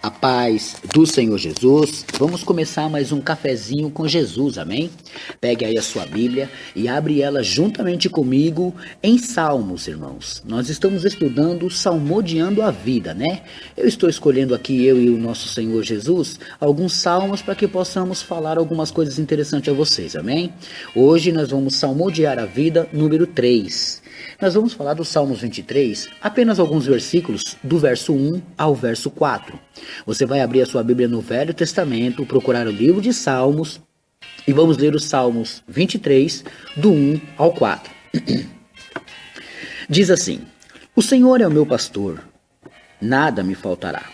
A paz do Senhor Jesus. Vamos começar mais um cafezinho com Jesus, amém? Pegue aí a sua Bíblia e abre ela juntamente comigo em Salmos, irmãos. Nós estamos estudando Salmodiando a Vida, né? Eu estou escolhendo aqui, eu e o nosso Senhor Jesus, alguns salmos para que possamos falar algumas coisas interessantes a vocês, amém? Hoje nós vamos salmodiar a vida, número 3. Nós vamos falar do Salmos 23, apenas alguns versículos, do verso 1 ao verso 4. Você vai abrir a sua Bíblia no Velho Testamento, procurar o livro de Salmos, e vamos ler os Salmos 23, do 1 ao 4. Diz assim: O Senhor é o meu pastor, nada me faltará.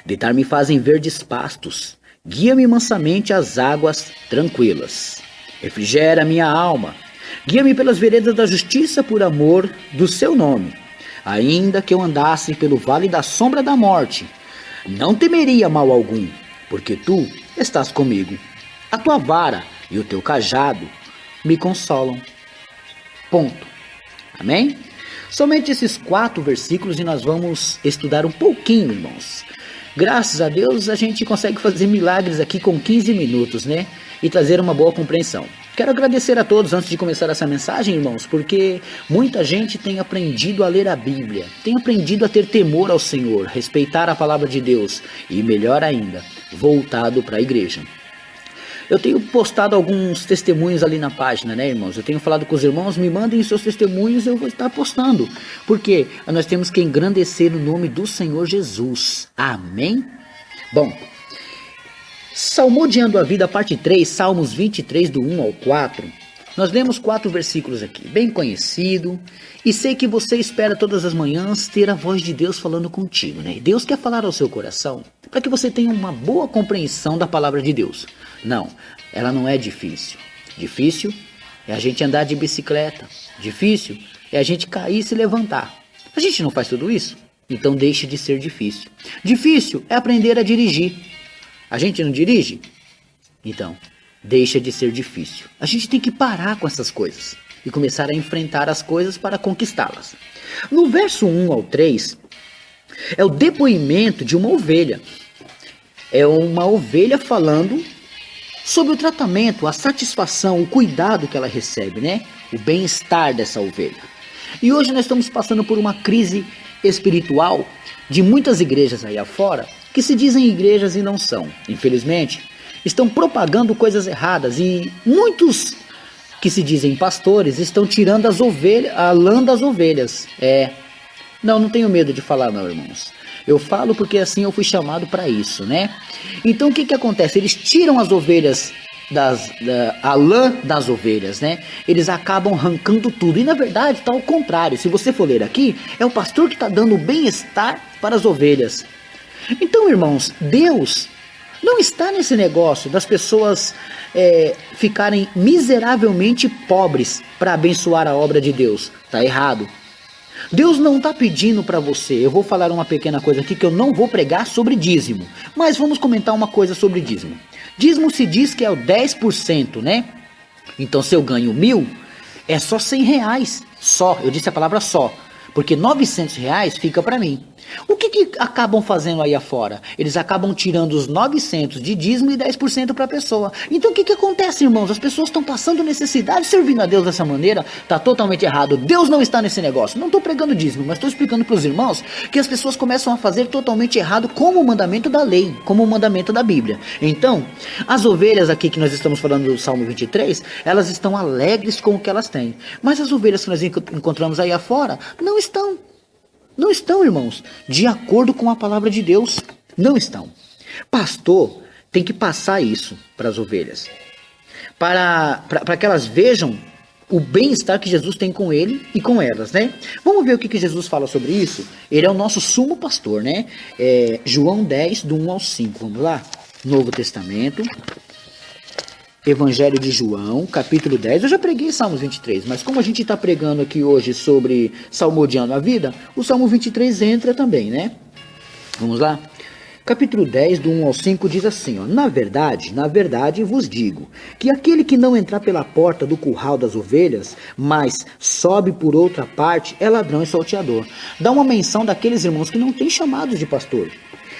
Deitar-me fazem verdes pastos, guia-me mansamente às águas tranquilas. Refrigera minha alma. Guia-me pelas veredas da justiça por amor do seu nome. Ainda que eu andasse pelo vale da sombra da morte, não temeria mal algum, porque tu estás comigo. A tua vara e o teu cajado me consolam. Ponto. Amém? Somente esses 4 versículos e nós vamos estudar um pouquinho, irmãos. Graças a Deus a gente consegue fazer milagres aqui com 15 minutos, né? E trazer uma boa compreensão. Quero agradecer a todos antes de começar essa mensagem, irmãos, porque muita gente tem aprendido a ler a Bíblia, tem aprendido a ter temor ao Senhor, respeitar a palavra de Deus e, melhor ainda, voltado para a igreja. Eu tenho postado alguns testemunhos ali na página, né, irmãos? Eu tenho falado com os irmãos, me mandem seus testemunhos, eu vou estar postando. Porque nós temos que engrandecer o nome do Senhor Jesus. Amém? Bom, Salmodiando a Vida, parte 3, Salmos 23, do 1 ao 4. Nós lemos 4 versículos aqui, bem conhecido. E sei que você espera todas as manhãs ter a voz de Deus falando contigo, né? Deus quer falar ao seu coração para que você tenha uma boa compreensão da palavra de Deus. Não, ela não é difícil. Difícil é a gente andar de bicicleta. Difícil é a gente cair e se levantar. A gente não faz tudo isso? Então deixe de ser difícil. Difícil é aprender a dirigir. A gente não dirige? Então, deixa de ser difícil. A gente tem que parar com essas coisas e começar a enfrentar as coisas para conquistá-las. No verso 1 ao 3, é o depoimento de uma ovelha. É uma ovelha falando sobre o tratamento, a satisfação, o cuidado que ela recebe, né? O bem-estar dessa ovelha. E hoje nós estamos passando por uma crise espiritual de muitas igrejas aí afora, que se dizem igrejas e não são. Infelizmente, estão propagando coisas erradas e muitos que se dizem pastores estão tirando as ovelhas, a lã das ovelhas. Não tenho medo de falar não, irmãos. Eu falo porque assim eu fui chamado para isso, né? Então o que acontece? Eles tiram as ovelhas, a lã das ovelhas, né? Eles acabam arrancando tudo. E na verdade está ao contrário. Se você for ler aqui, é o pastor que está dando bem-estar para as ovelhas. Então, irmãos, Deus não está nesse negócio das pessoas ficarem miseravelmente pobres para abençoar a obra de Deus. Está errado. Deus não está pedindo para você. Eu vou falar uma pequena coisa aqui que eu não vou pregar sobre dízimo. Mas vamos comentar uma coisa sobre dízimo. Dízimo se diz que é o 10%, né? Então, se eu ganho 1.000, é só R$100. Só, eu disse a palavra só. Porque R$900 fica para mim. O que acabam fazendo aí afora? Eles acabam tirando os 900 de dízimo e 10% para a pessoa. Então o que acontece, irmãos? As pessoas estão passando necessidade servindo a Deus dessa maneira. Está totalmente errado. Deus não está nesse negócio. Não estou pregando dízimo, mas estou explicando para os irmãos que as pessoas começam a fazer totalmente errado como o mandamento da lei, como o mandamento da Bíblia. Então, as ovelhas aqui que nós estamos falando do Salmo 23, elas estão alegres com o que elas têm. Mas as ovelhas que nós encontramos aí afora não estão. Não estão, irmãos, de acordo com a palavra de Deus. Não estão. Pastor tem que passar isso para as ovelhas. Para que elas vejam o bem-estar que Jesus tem com ele e com elas, né? Vamos ver o que Jesus fala sobre isso? Ele é o nosso sumo pastor, né? João 10, do 1 ao 5. Vamos lá? Novo Testamento. Evangelho de João, capítulo 10. Eu já preguei Salmos 23, mas como a gente está pregando aqui hoje sobre Salmodiando a Vida, o Salmo 23 entra também, né? Vamos lá? Capítulo 10, do 1 ao 5, diz assim, ó: na verdade vos digo, que aquele que não entrar pela porta do curral das ovelhas, mas sobe por outra parte, é ladrão e salteador. Dá uma menção daqueles irmãos que não têm chamados de pastor.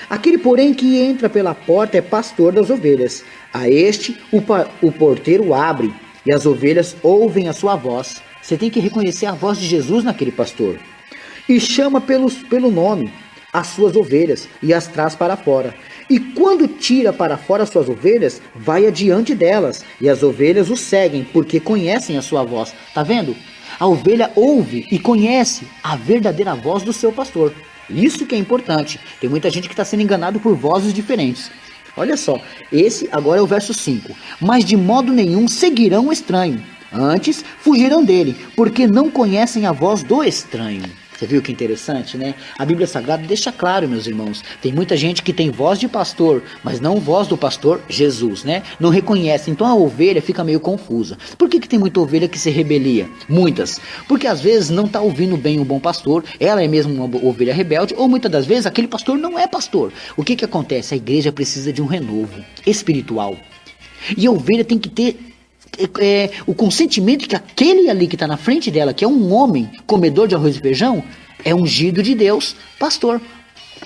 Aquele, porém, que entra pela porta é pastor das ovelhas. A este o porteiro abre, e as ovelhas ouvem a sua voz. Você tem que reconhecer a voz de Jesus naquele pastor. E chama pelo nome as suas ovelhas e as traz para fora. E quando tira para fora as suas ovelhas, vai adiante delas, e as ovelhas o seguem, porque conhecem a sua voz. Tá vendo? A ovelha ouve e conhece a verdadeira voz do seu pastor. Isso que é importante. Tem muita gente que está sendo enganado por vozes diferentes. Olha só, esse agora é o verso 5. Mas de modo nenhum seguirão o estranho. Antes fugirão dele, porque não conhecem a voz do estranho. Você viu que interessante, né? A Bíblia Sagrada deixa claro, meus irmãos. Tem muita gente que tem voz de pastor, mas não voz do pastor Jesus, né? Não reconhece. Então a ovelha fica meio confusa. Por que tem muita ovelha que se rebelia? Muitas. Porque às vezes não está ouvindo bem o bom pastor. Ela é mesmo uma ovelha rebelde. Ou muitas das vezes aquele pastor não é pastor. O que acontece? A igreja precisa de um renovo espiritual. E a ovelha tem que ter o consentimento que aquele ali que está na frente dela, que é um homem comedor de arroz e feijão, é ungido de Deus, pastor,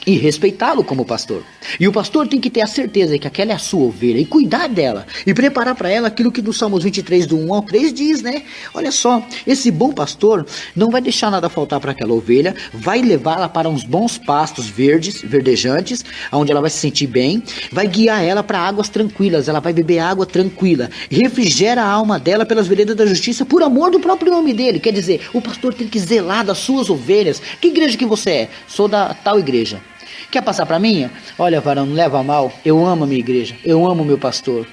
e respeitá-lo como pastor. E o pastor tem que ter a certeza que aquela é a sua ovelha e cuidar dela e preparar para ela aquilo que no Salmos 23 do 1 ao 3 diz, né? Olha só, esse bom pastor não vai deixar nada faltar para aquela ovelha, vai levá-la para uns bons pastos verdejantes, onde ela vai se sentir bem, vai guiar ela para águas tranquilas, ela vai beber água tranquila, refrigera a alma dela pelas veredas da justiça por amor do próprio nome dele. Quer dizer, o pastor tem que zelar das suas ovelhas. Que igreja que você é? Sou da tal igreja. Quer passar para minha? Olha, varão, não leva a mal. Eu amo a minha igreja. Eu amo o meu pastor.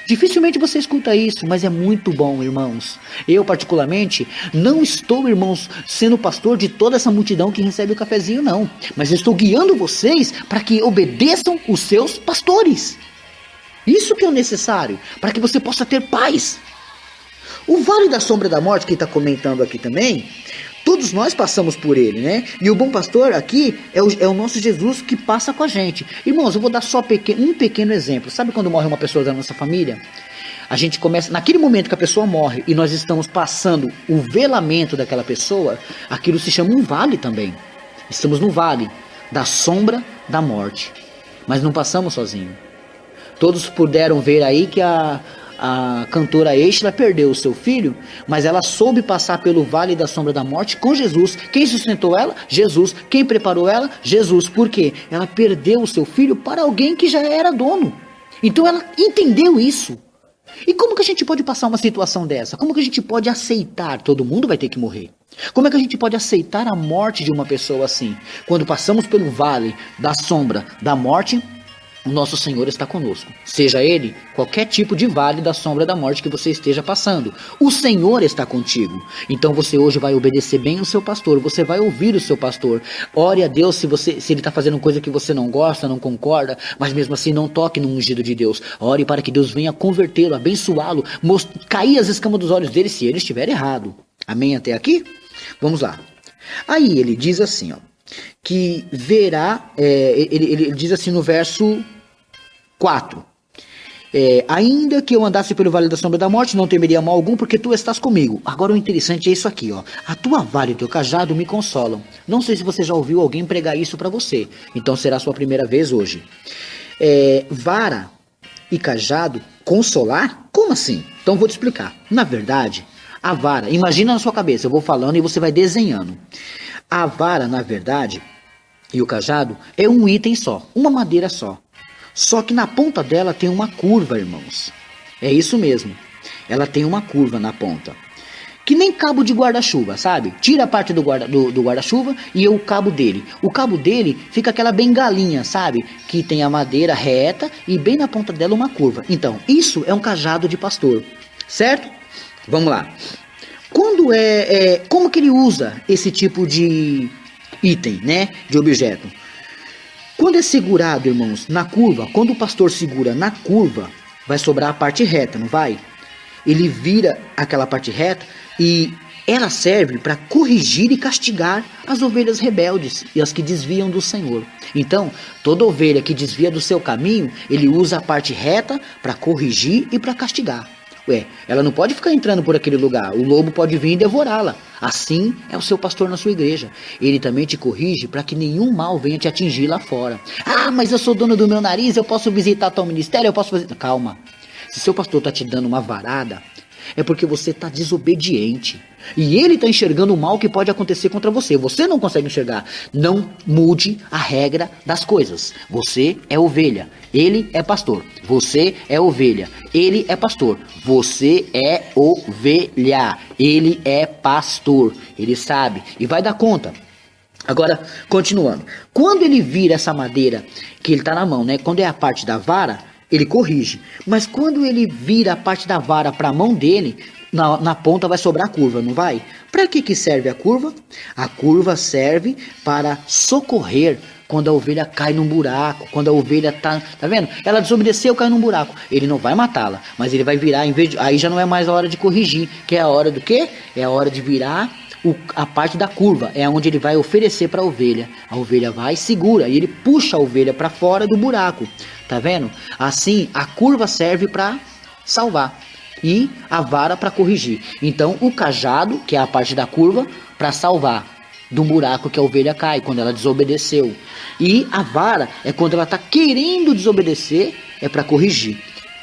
Dificilmente você escuta isso, mas é muito bom, irmãos. Eu, particularmente, não estou, irmãos, sendo pastor de toda essa multidão que recebe o cafezinho, não. Mas eu estou guiando vocês para que obedeçam os seus pastores. Isso que é o necessário, para que você possa ter paz. O vale da sombra da morte, que está comentando aqui também, todos nós passamos por ele, né? E o bom pastor aqui é o nosso Jesus que passa com a gente. Irmãos, eu vou dar só um pequeno exemplo. Sabe quando morre uma pessoa da nossa família? A gente começa, naquele momento que a pessoa morre e nós estamos passando o velamento daquela pessoa, aquilo se chama um vale também. Estamos no vale da sombra da morte. Mas não passamos sozinhos. Todos puderam ver aí que a cantora Estela perdeu o seu filho, mas ela soube passar pelo vale da sombra da morte com Jesus. Quem sustentou ela? Jesus. Quem preparou ela? Jesus. Por quê? Ela perdeu o seu filho para alguém que já era dono. Então ela entendeu isso. E como que a gente pode passar uma situação dessa? Como que a gente pode aceitar? Todo mundo vai ter que morrer. Como é que a gente pode aceitar a morte de uma pessoa assim? Quando passamos pelo vale da sombra da morte, o nosso Senhor está conosco. Seja ele qualquer tipo de vale da sombra da morte que você esteja passando. O Senhor está contigo. Então você hoje vai obedecer bem o seu pastor. Você vai ouvir o seu pastor. Ore a Deus se ele está fazendo coisa que você não gosta, não concorda. Mas mesmo assim não toque no ungido de Deus. Ore para que Deus venha convertê-lo, abençoá-lo. Cair as escamas dos olhos dele se ele estiver errado. Amém até aqui? Vamos lá. Aí ele diz assim, ó. Que verá, ele diz assim no verso 4. Ainda que eu andasse pelo vale da sombra da morte, não temeria mal algum, porque tu estás comigo. Agora o interessante é isso aqui, ó. A tua vara e o teu cajado me consolam. Não sei se você já ouviu alguém pregar isso para você. Então será a sua primeira vez hoje. Vara e cajado consolar? Como assim? Então vou te explicar. Na verdade, a vara, imagina na sua cabeça, eu vou falando e você vai desenhando. A vara, na verdade, e o cajado é um item só, uma madeira só. Só que na ponta dela tem uma curva, irmãos. É isso mesmo. Ela tem uma curva na ponta. Que nem cabo de guarda-chuva, sabe? Tira a parte do guarda-chuva e o cabo dele. O cabo dele fica aquela bengalinha, sabe? Que tem a madeira reta e bem na ponta dela uma curva. Então, isso é um cajado de pastor, certo? Vamos lá. Como que ele usa esse tipo de item, né? De objeto? Quando é segurado, irmãos, na curva, quando o pastor segura na curva, vai sobrar a parte reta, não vai? Ele vira aquela parte reta e ela serve para corrigir e castigar as ovelhas rebeldes e as que desviam do Senhor. Então, toda ovelha que desvia do seu caminho, ele usa a parte reta para corrigir e para castigar. Ué, ela não pode ficar entrando por aquele lugar. O lobo pode vir e devorá-la. Assim é o seu pastor na sua igreja. Ele também te corrige para que nenhum mal venha te atingir lá fora. Ah, mas eu sou dono do meu nariz, eu posso visitar tal ministério, eu posso fazer... Calma. Se seu pastor está te dando uma varada, é porque você está desobediente. E ele está enxergando o mal que pode acontecer contra você. Você não consegue enxergar. Não mude a regra das coisas. Você é ovelha. Ele é pastor. Você é ovelha. Ele é pastor. Você é ovelha. Ele é pastor. Ele sabe e vai dar conta. Agora, continuando. Quando ele vira essa madeira que ele está na mão, né? Quando é a parte da vara, ele corrige. Mas quando ele vira a parte da vara para a mão dele, na ponta vai sobrar a curva, não vai? Para que serve a curva? A curva serve para socorrer quando a ovelha cai num buraco, quando a ovelha tá vendo? Ela desobedeceu, cai num buraco. Ele não vai matá-la, mas ele vai virar, aí já não é mais a hora de corrigir, que é a hora do quê? É a hora de virar a parte da curva, é onde ele vai oferecer para a ovelha. A ovelha vai e segura, e ele puxa a ovelha para fora do buraco. Tá vendo? Assim, a curva serve para salvar e a vara para corrigir. Então, o cajado, que é a parte da curva, para salvar do buraco que a ovelha cai quando ela desobedeceu. E a vara é quando ela está querendo desobedecer, é para corrigir.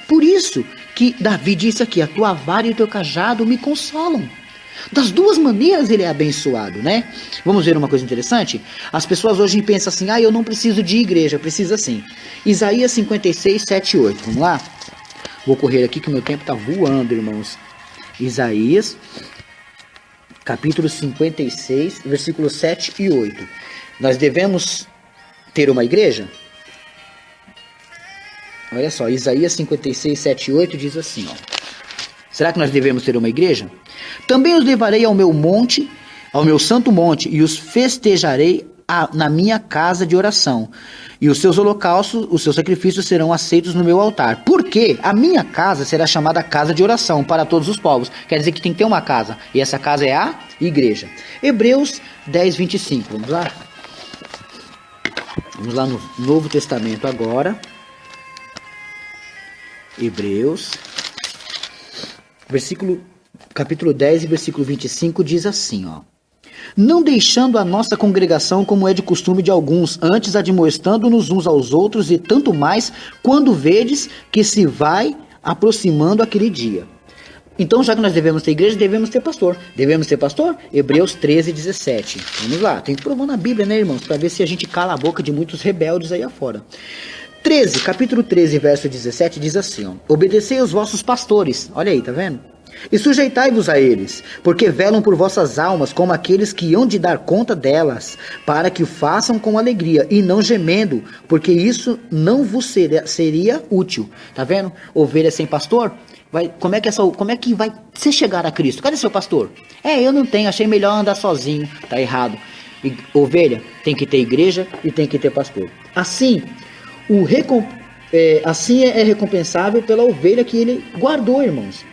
Por isso que Davi disse aqui: a tua vara e o teu cajado me consolam. Das duas maneiras ele é abençoado, né? Vamos ver uma coisa interessante? As pessoas hoje pensam assim: eu não preciso de igreja. Precisa sim. Isaías 56, 7 e 8. Vamos lá? Vou correr aqui que o meu tempo está voando, irmãos. Isaías, capítulo 56, versículos 7 e 8. Nós devemos ter uma igreja? Olha só, Isaías 56, 7 e 8 diz assim, ó. Será que nós devemos ter uma igreja? Também os levarei ao meu monte, ao meu santo monte, e os festejarei na minha casa de oração. E os seus holocaustos, os seus sacrifícios serão aceitos no meu altar. Porque a minha casa será chamada casa de oração para todos os povos. Quer dizer que tem que ter uma casa. E essa casa é a igreja. Hebreus 10, 25. Vamos lá? Vamos lá no Novo Testamento agora. Hebreus, capítulo 10 e versículo 25 diz assim, ó. Não deixando a nossa congregação como é de costume de alguns, antes admoestando-nos uns aos outros, e tanto mais quando vedes que se vai aproximando aquele dia. Então, já que nós devemos ter igreja, devemos ter pastor. Devemos ter pastor? Hebreus 13, 17. Vamos lá, tem que provar na Bíblia, né, irmãos? Para ver se a gente cala a boca de muitos rebeldes aí afora. Capítulo 13, verso 17, diz assim, ó. Obedecei aos vossos pastores. Olha aí, tá vendo? E sujeitai-vos a eles, porque velam por vossas almas como aqueles que hão de dar conta delas, para que o façam com alegria e não gemendo, porque isso não vos seria útil. Tá vendo? Ovelha sem pastor? Como é que vai você chegar a Cristo? Cadê seu pastor? Eu não tenho, achei melhor andar sozinho. Tá errado. Ovelha tem que ter igreja e tem que ter pastor. Assim, assim é recompensável pela ovelha que ele guardou, irmãos.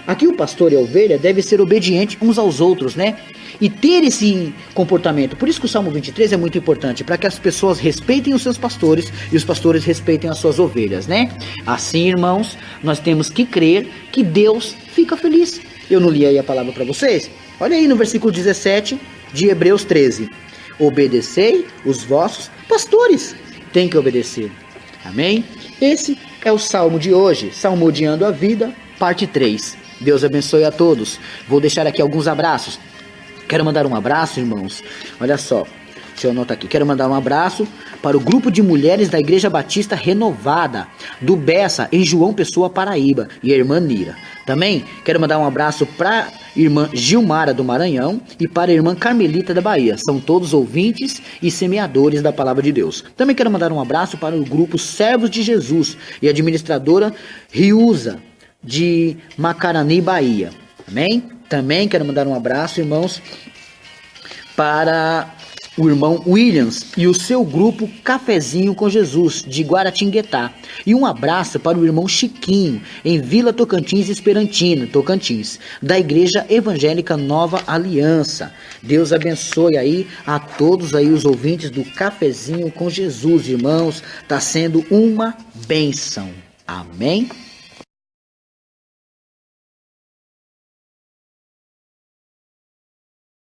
Aqui o pastor e a ovelha devem ser obedientes uns aos outros, né? E ter esse comportamento. Por isso que o Salmo 23 é muito importante, para que as pessoas respeitem os seus pastores e os pastores respeitem as suas ovelhas, né? Assim, irmãos, nós temos que crer que Deus fica feliz. Eu não li aí a palavra para vocês? Olha aí no versículo 17 de Hebreus 13. Obedecei os vossos pastores. Tem que obedecer. Amém? Esse é o Salmo de hoje, Salmodiando a Vida, parte 3. Deus abençoe a todos. Vou deixar aqui alguns abraços. Quero mandar um abraço, irmãos. Olha só, deixa eu anotar aqui. Quero mandar um abraço para o grupo de mulheres da Igreja Batista Renovada, do Bessa, em João Pessoa, Paraíba, e a irmã Nira. Também quero mandar um abraço para a irmã Gilmara, do Maranhão, e para a irmã Carmelita, da Bahia. São todos ouvintes e semeadores da Palavra de Deus. Também quero mandar um abraço para o grupo Servos de Jesus e a administradora Riusa, de Macarani, Bahia. Amém? Também quero mandar um abraço, irmãos, para o irmão Williams e o seu grupo Cafezinho com Jesus, de Guaratinguetá. E um abraço para o irmão Chiquinho, em Vila Tocantins, Esperantina, Tocantins, da Igreja Evangélica Nova Aliança. Deus abençoe aí a todos aí os ouvintes do Cafezinho com Jesus, irmãos. Está sendo uma bênção. Amém?